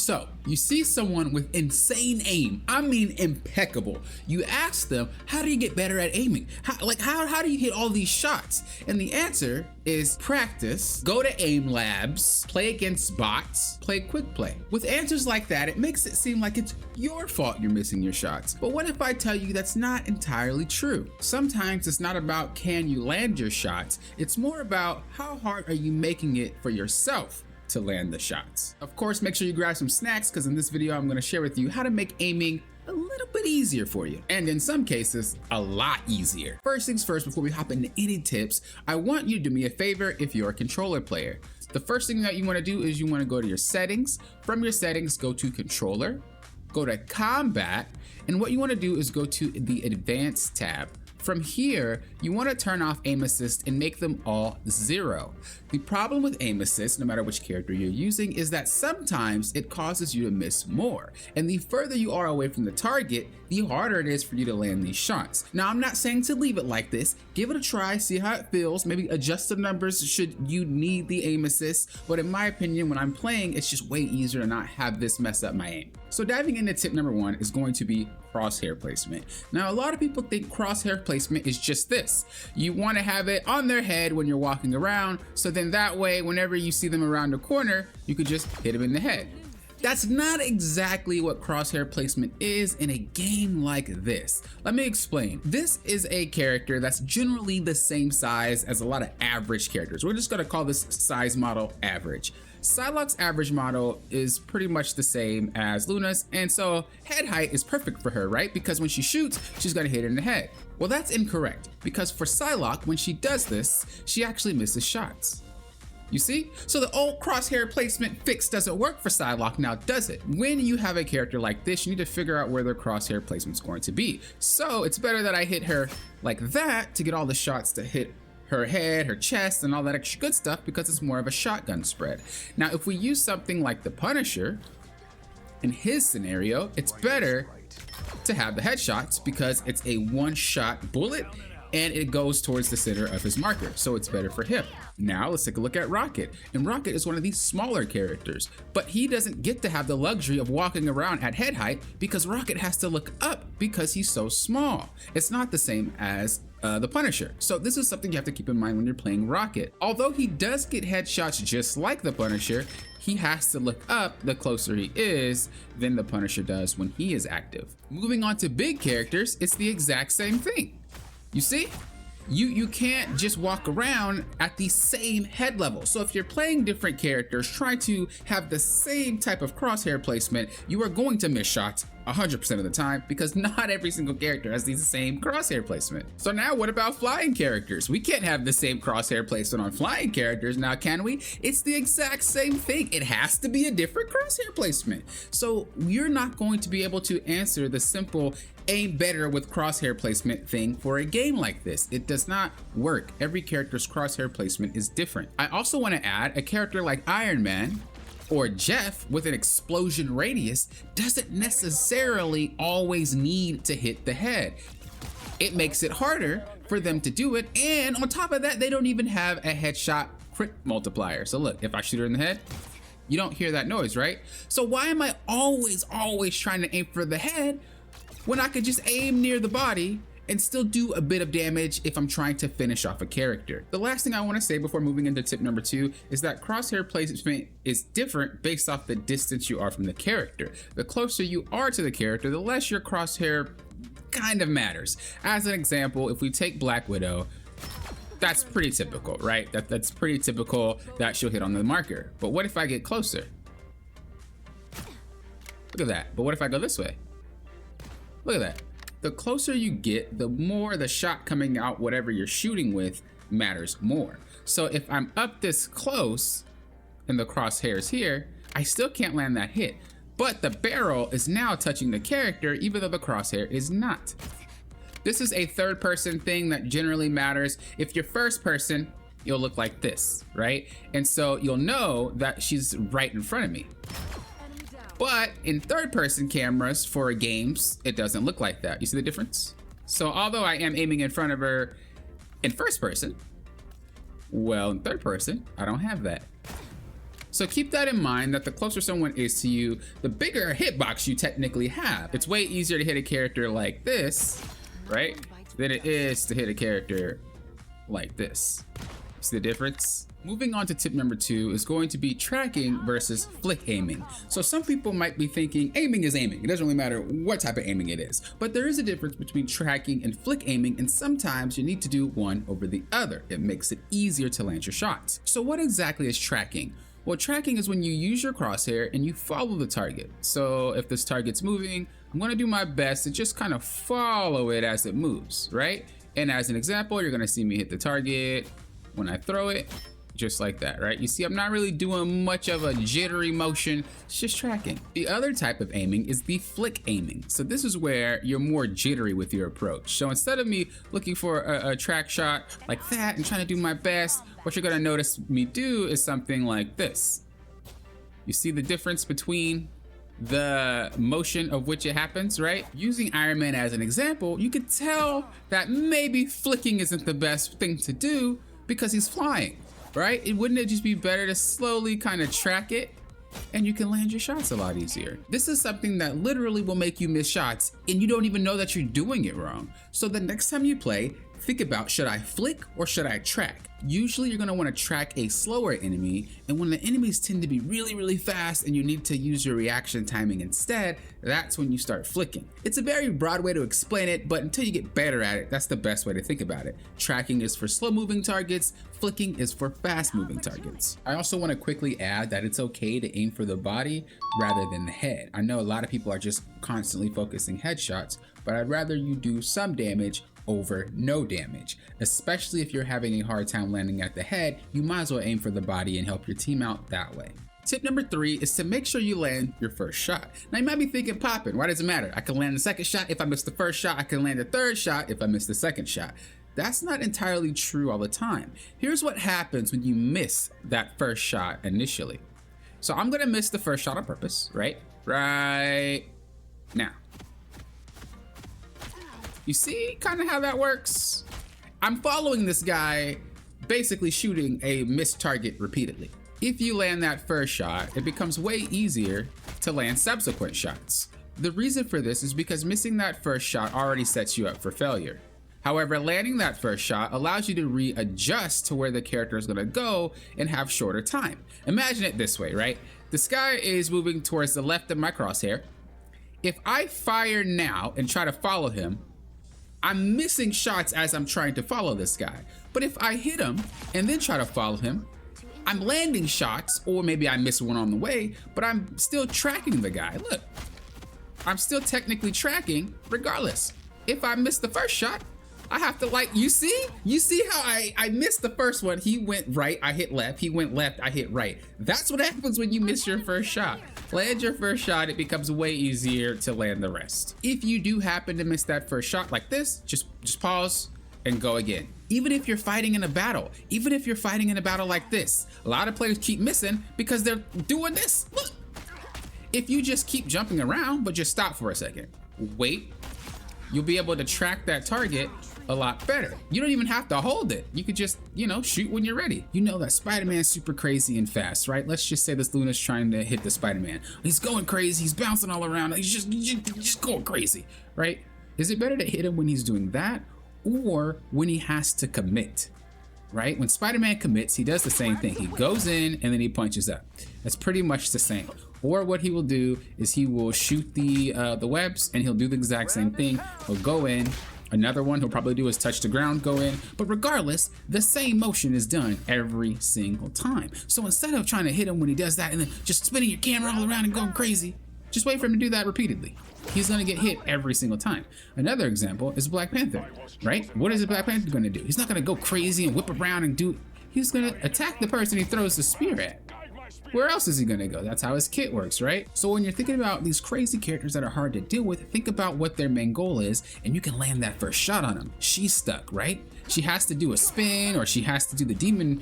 So you see someone with insane aim, I mean impeccable. You ask them, how do you get better at aiming? How do you hit all these shots? And the answer is practice, go to aim labs, play against bots, play quick play. With answers like that, it makes it seem like it's your fault you're missing your shots. But what if I tell you that's not entirely true? Sometimes it's not about can you land your shots, it's more about how hard are you making it for yourself to land the shots. Of course, make sure you grab some snacks, because in this video I'm going to share with you how to make aiming a little bit easier for you, and in some cases a lot easier. First things first, before we hop into any tips, I want you to do me a favor if you're a controller player. The first thing that you want to do is you want to go to your settings. From your settings, go to controller, go to combat, and what you want to do is go to the advanced tab. From here, you want to turn off aim assist and make them all 0. The problem with aim assist, no matter which character you're using, is that sometimes it causes you to miss more. And the further you are away from the target, the harder it is for you to land these shots. Now, I'm not saying to leave it like this. Give it a try, see how it feels, maybe adjust the numbers should you need the aim assist. But in my opinion, when I'm playing, it's just way easier to not have this mess up my aim. So diving into tip number 1 is going to be crosshair placement. Now, a lot of people think crosshair placement is just this. You want to have it on their head when you're walking around, so then that way, whenever you see them around a corner, you could just hit them in the head. That's not exactly what crosshair placement is in a game like this. Let me explain. This is a character that's generally the same size as a lot of average characters. We're just gonna call this size model average. Psylocke's average model is pretty much the same as Luna's, and so head height is perfect for her, right? Because when she shoots, she's gonna hit her in the head. Well, that's incorrect, because for Psylocke, when she does this, she actually misses shots. You see? So the old crosshair placement fix doesn't work for Psylocke now, does it? When you have a character like this, you need to figure out where their crosshair placement's going to be. So it's better that I hit her like that to get all the shots to hit her head, her chest, and all that extra good stuff, because it's more of a shotgun spread. Now, if we use something like the Punisher, in his scenario, it's better to have the headshots because it's a one-shot bullet and it goes towards the center of his marker, so it's better for him. Now let's take a look at Rocket. And Rocket is one of these smaller characters, but he doesn't get to have the luxury of walking around at head height because Rocket has to look up because he's so small. It's not the same as the Punisher. So this is something you have to keep in mind when you're playing Rocket. Although he does get headshots just like the Punisher, he has to look up the closer he is than the Punisher does when he is active. Moving on to big characters, it's the exact same thing. You see? You can't just walk around at the same head level. So if you're playing different characters, try to have the same type of crosshair placement, you are going to miss shots 100% of the time because not every single character has the same crosshair placement. So now what about flying characters? We can't have the same crosshair placement on flying characters now, can we? It's the exact same thing. It has to be a different crosshair placement. So you're not going to be able to answer the simple aim better with crosshair placement thing for a game like this. It does not work. Every character's crosshair placement is different. I also want to add a character like Iron Man or Jeff with an explosion radius doesn't necessarily always need to hit the head. It makes it harder for them to do it, and on top of that, they don't even have a headshot crit multiplier. So look, if I shoot her in the head, you don't hear that noise, right? So why am I always trying to aim for the head when I could just aim near the body and still do a bit of damage if I'm trying to finish off a character? The last thing I want to say before moving into tip number 2 is that crosshair placement is different based off the distance you are from the character. The closer you are to the character, the less your crosshair kind of matters. As an example, if we take Black Widow, that's pretty typical, right? That's pretty typical that she'll hit on the marker. But what if I get closer? Look at that. But what if I go this way? Look at that. The closer you get, the more the shot coming out, whatever you're shooting with, matters more. So if I'm up this close and the crosshairs here, I still can't land that hit. But the barrel is now touching the character, even though the crosshair is not. This is a third person thing that generally matters. If you're first person, you'll look like this, right? And so you'll know that she's right in front of me. But in third person cameras for games, it doesn't look like that. You see the difference? So although I am aiming in front of her in first person, well, in third person, I don't have that. So keep that in mind, that the closer someone is to you, the bigger a hitbox you technically have. It's way easier to hit a character like this, right, than it is to hit a character like this. See the difference? Moving on to tip number 2 is going to be tracking versus flick aiming. So some people might be thinking aiming is aiming. It doesn't really matter what type of aiming it is. But there is a difference between tracking and flick aiming, and sometimes you need to do one over the other. It makes it easier to land your shots. So what exactly is tracking? Well, tracking is when you use your crosshair and you follow the target. So if this target's moving, I'm gonna do my best to just kind of follow it as it moves, right? And as an example, you're gonna see me hit the target when I throw it, just like that, right? You see, I'm not really doing much of a jittery motion, it's just tracking. The other type of aiming is the flick aiming. So this is where you're more jittery with your approach. So instead of me looking for a track shot like that and trying to do my best, what you're gonna notice me do is something like this. You see the difference between the motion of which it happens, right? Using Iron Man as an example, you could tell that maybe flicking isn't the best thing to do because he's flying, right? Wouldn't it just be better to slowly kind of track it, and you can land your shots a lot easier? This is something that literally will make you miss shots and you don't even know that you're doing it wrong. So the next time you play, think about, should I flick or should I track? Usually you're gonna wanna track a slower enemy, and when the enemies tend to be really, really fast and you need to use your reaction timing instead, that's when you start flicking. It's a very broad way to explain it, but until you get better at it, that's the best way to think about it. Tracking is for slow moving targets, flicking is for fast moving targets. I also wanna quickly add that it's okay to aim for the body rather than the head. I know a lot of people are just constantly focusing headshots, but I'd rather you do some damage over no damage. Especially if you're having a hard time landing at the head, you might as well aim for the body and help your team out that way. Tip number 3 is to make sure you land your first shot. Now you might be thinking, Poppin', why does it matter? I can land the second shot if I miss the first shot, I can land the third shot if I miss the second shot. That's not entirely true all the time. Here's what happens when you miss that first shot initially. So I'm gonna miss the first shot on purpose, right? Right now. You see kind of how that works? I'm following this guy, basically shooting a missed target repeatedly. If you land that first shot, it becomes way easier to land subsequent shots. The reason for this is because missing that first shot already sets you up for failure. However, landing that first shot allows you to readjust to where the character is gonna go and have shorter time. Imagine it this way, right? This guy is moving towards the left of my crosshair. If I fire now and try to follow him, I'm missing shots as I'm trying to follow this guy. But if I hit him and then try to follow him, I'm landing shots, or maybe I miss one on the way, but I'm still tracking the guy. Look, I'm still technically tracking regardless. If I miss the first shot, I have to, like, you see how I missed the first one. He went right, I hit left. He went left, I hit right. That's what happens when you miss your first shot. Land your first shot, it becomes way easier to land the rest. If you do happen to miss that first shot like this, just pause and go again. Even if you're fighting in a battle, like this, a lot of players keep missing because they're doing this. Look, if you just keep jumping around, but just stop for a second, wait, you'll be able to track that target a lot better. You don't even have to hold it. You could just, shoot when you're ready. You know that Spider-Man's super crazy and fast, right? Let's just say this Luna's trying to hit the Spider-Man. He's going crazy, he's bouncing all around, he's just going crazy, right? Is it better to hit him when he's doing that or when he has to commit, right? When Spider-Man commits, he does the same thing. He goes in and then he punches up. That's pretty much the same. Or what he will do is he will shoot the webs and he'll do the exact same thing. He'll go in. Another one he'll probably do is touch the ground, go in. But regardless, the same motion is done every single time. So instead of trying to hit him when he does that and then just spinning your camera all around and going crazy, just wait for him to do that repeatedly. He's gonna get hit every single time. Another example is Black Panther, right? What is Black Panther gonna do? He's not gonna go crazy and whip around and do, he's gonna attack the person he throws the spear at. Where else is he gonna go? That's how his kit works, right? So when you're thinking about these crazy characters that are hard to deal with, think about what their main goal is, and you can land that first shot on them. She's stuck, right? She has to do a spin, or she has to do the demon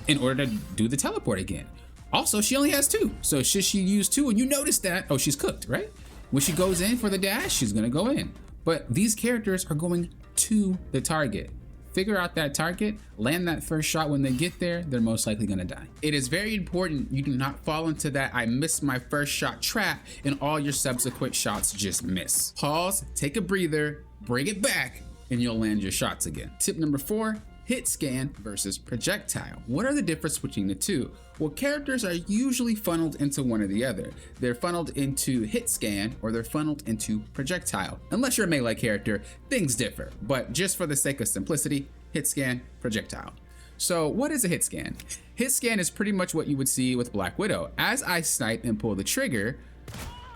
in order to do the teleport again. Also, she only has 2. So should she use 2 and you notice that, oh, she's cooked, right? When she goes in for the dash, she's gonna go in. But these characters are going to the target figure out that target, land that first shot. When they get there, they're most likely gonna die. It is very important you do not fall into that I missed my first shot trap and all your subsequent shots just miss. Pause, take a breather, bring it back, and you'll land your shots again. Tip number 4, hit scan versus projectile. What are the difference between the two? Well, characters are usually funneled into one or the other. They're funneled into hit scan or they're funneled into projectile. Unless you're a melee character, things differ, but just for the sake of simplicity, hit scan, projectile. So what is a hit scan? Hit scan is pretty much what you would see with Black Widow. As I snipe and pull the trigger,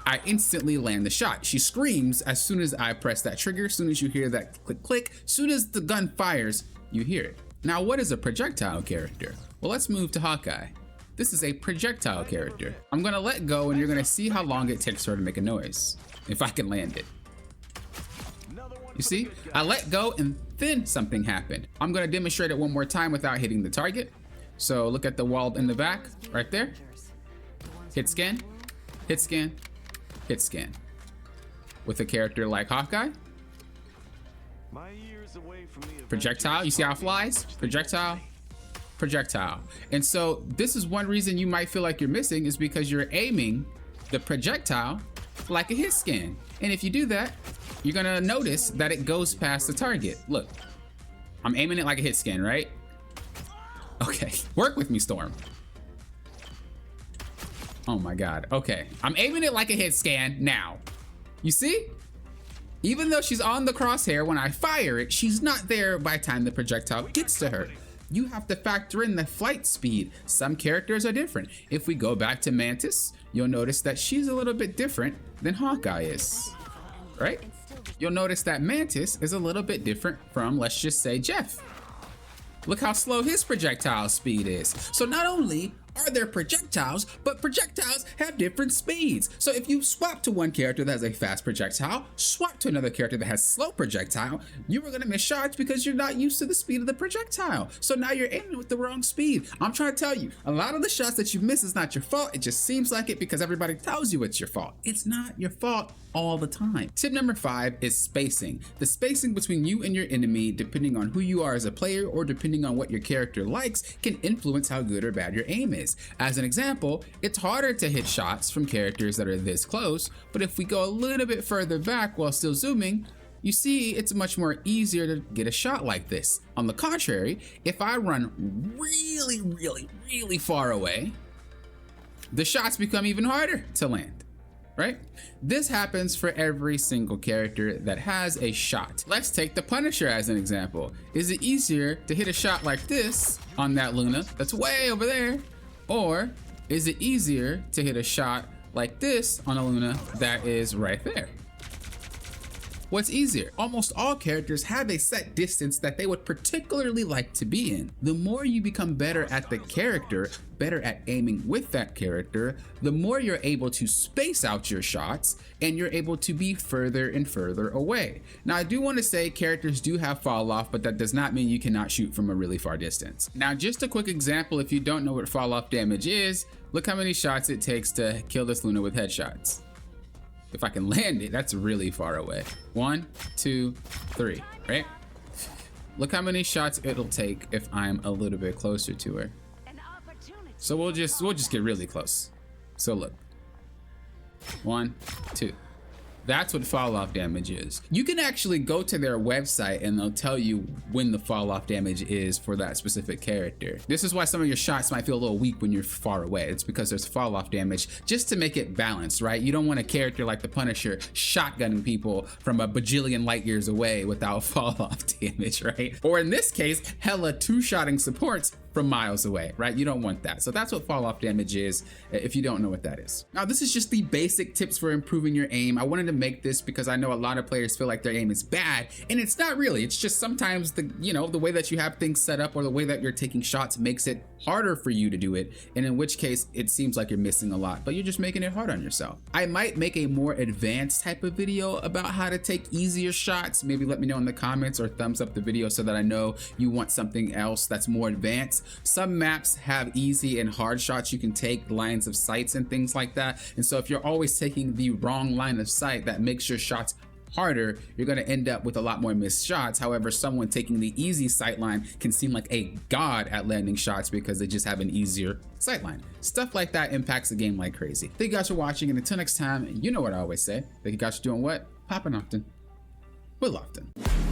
I instantly land the shot. She screams as soon as I press that trigger, as soon as you hear that click click, as soon as the gun fires, you hear it. Now, what is a projectile character? Well, let's move to Hawkeye. This is a projectile character. I'm gonna let go and you're gonna see how long it takes her to make a noise, if I can land it. You see, I let go and then something happened. I'm gonna demonstrate it one more time without hitting the target. So look at the wall in the back, right there. Hit scan, hit scan, hit scan. With a character like Hawkeye, projectile, you see how it flies? Projectile, projectile. And so this is one reason you might feel like you're missing, is because you're aiming the projectile like a hit scan. And if you do that, you're gonna notice that it goes past the target. Look, I'm aiming it like a hit scan, right? Okay, work with me, Storm. Oh my God, okay. I'm aiming it like a hit scan now. You see? Even though she's on the crosshair, when I fire it, she's not there by the time the projectile gets to her. You have to factor in the flight speed. Some characters are different. If we go back to Mantis, you'll notice that she's a little bit different than Hawkeye is, right? You'll notice that Mantis is a little bit different from, let's just say, Jeff. Look how slow his projectile speed is. So not only are there projectiles, but projectiles have different speeds. So if you swap to one character that has a fast projectile, swap to another character that has slow projectile, you are gonna miss shots because you're not used to the speed of the projectile. So now you're aiming with the wrong speed. I'm trying to tell you, a lot of the shots that you miss is not your fault. It just seems like it because everybody tells you it's your fault. It's not your fault all the time. Tip number 5 is spacing. The spacing between you and your enemy, depending on who you are as a player or depending on what your character likes, can influence how good or bad your aim is. As an example, it's harder to hit shots from characters that are this close, but if we go a little bit further back while still zooming, you see it's much more easier to get a shot like this. On the contrary, if I run really far away, the shots become even harder to land, right? This happens for every single character that has a shot. Let's take the Punisher as an example. Is it easier to hit a shot like this on that Luna that's way over there? Or is it easier to hit a shot like this on a Luna that is right there? What's easier? Almost all characters have a set distance that they would particularly like to be in. The more you become better at the character, better at aiming with that character, the more you're able to space out your shots and you're able to be further and further away. Now, I do want to say characters do have fall off, but that does not mean you cannot shoot from a really far distance. Now, just a quick example, if you don't know what fall off damage is, look how many shots it takes to kill this Luna with headshots. If I can land it, that's really far away. 1, 2, 3, right? Look how many shots it'll take if I'm a little bit closer to her. So we'll just get really close. So look, 1, 2. That's what fall off damage is. You can actually go to their website and they'll tell you when the fall off damage is for that specific character. This is why some of your shots might feel a little weak when you're far away. It's because there's fall off damage just to make it balanced, right? You don't want a character like the Punisher shotgunning people from a bajillion light years away without fall off damage, right? Or in this case, hella two-shotting supports from miles away, right? You don't want that. So that's what fall off damage is, if you don't know what that is. Now, this is just the basic tips for improving your aim. I wanted to make this because I know a lot of players feel like their aim is bad, and it's not really. It's just sometimes the way that you have things set up or the way that you're taking shots makes it harder for you to do it, and in which case it seems like you're missing a lot, but you're just making it hard on yourself. I might make a more advanced type of video about how to take easier shots. Maybe let me know in the comments or thumbs up the video so that I know you want something else that's more advanced. Some maps have easy and hard shots you can take, lines of sights and things like that, and so if you're always taking the wrong line of sight, that makes your shots harder, you're going to end up with a lot more missed shots. However, someone taking the easy sightline can seem like a god at landing shots because they just have an easier sightline. Stuff like that impacts the game like crazy. Thank you guys for watching, and until next time, you know what I always say. Thank you guys for doing what? Popping often. Will often.